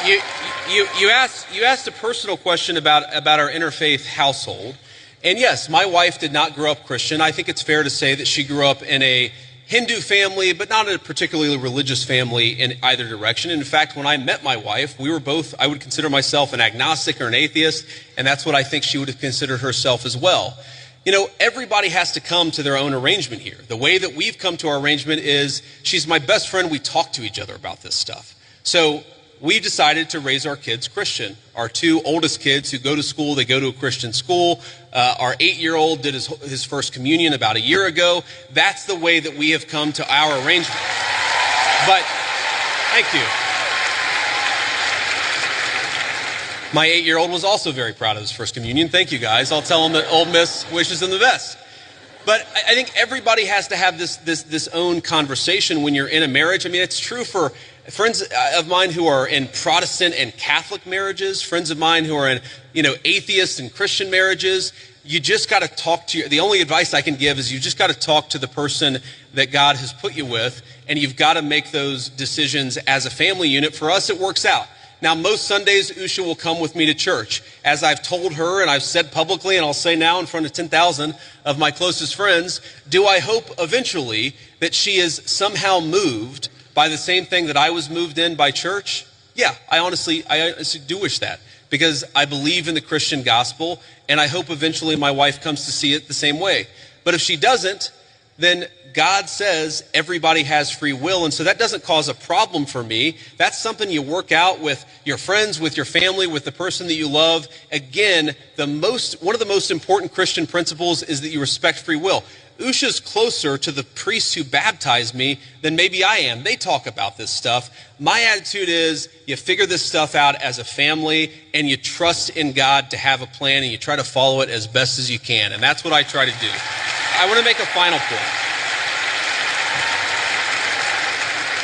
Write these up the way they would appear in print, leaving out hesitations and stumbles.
you asked a personal question about our interfaith household. And yes, my wife did not grow up Christian. I think it's fair to say that she grew up in a Hindu family, but not a particularly religious family in either direction. In fact, when I met my wife, we were both, I would consider myself an agnostic or an atheist, and that's what I think she would have considered herself as well. You know, everybody has to come to their own arrangement here. The way that we've come to our arrangement is she's my best friend. We talk to each other about this stuff. So we decided to raise our kids Christian. Our two oldest kids who go to school, they go to a Christian school. Our 8-year-old did his first communion about a year ago. That's the way that we have come to our arrangement. But, thank you. My 8-year-old was also very proud of his first communion. Thank you, guys. I'll tell him that Ole Miss wishes him the best. But I think everybody has to have this own conversation when you're in a marriage. I mean, it's true for friends of mine who are in Protestant and Catholic marriages, friends of mine who are in, atheist and Christian marriages. You just got to talk to the only advice I can give is you just got to talk to the person that God has put you with, and you've got to make those decisions as a family unit. For us, it works out. Now, most Sundays, Usha will come with me to church. As I've told her, and I've said publicly, and I'll say now in front of 10,000 of my closest friends, do I hope eventually that she is somehow moved by the same thing that I was moved in by church? Yeah, I honestly do wish that, because I believe in the Christian gospel, and I hope eventually my wife comes to see it the same way. But if she doesn't, then God says everybody has free will, and so that doesn't cause a problem for me. That's something you work out with your friends, with your family, with the person that you love. Again, one of the most important Christian principles is that you respect free will. Usha's closer to the priests who baptized me than maybe I am. They talk about this stuff. My attitude is you figure this stuff out as a family, and you trust in God to have a plan, and you try to follow it as best as you can, and that's what I try to do. I want to make a final point.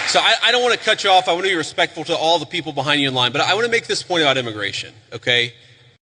So I don't want to cut you off. I want to be respectful to all the people behind you in line, but I want to make this point about immigration, okay?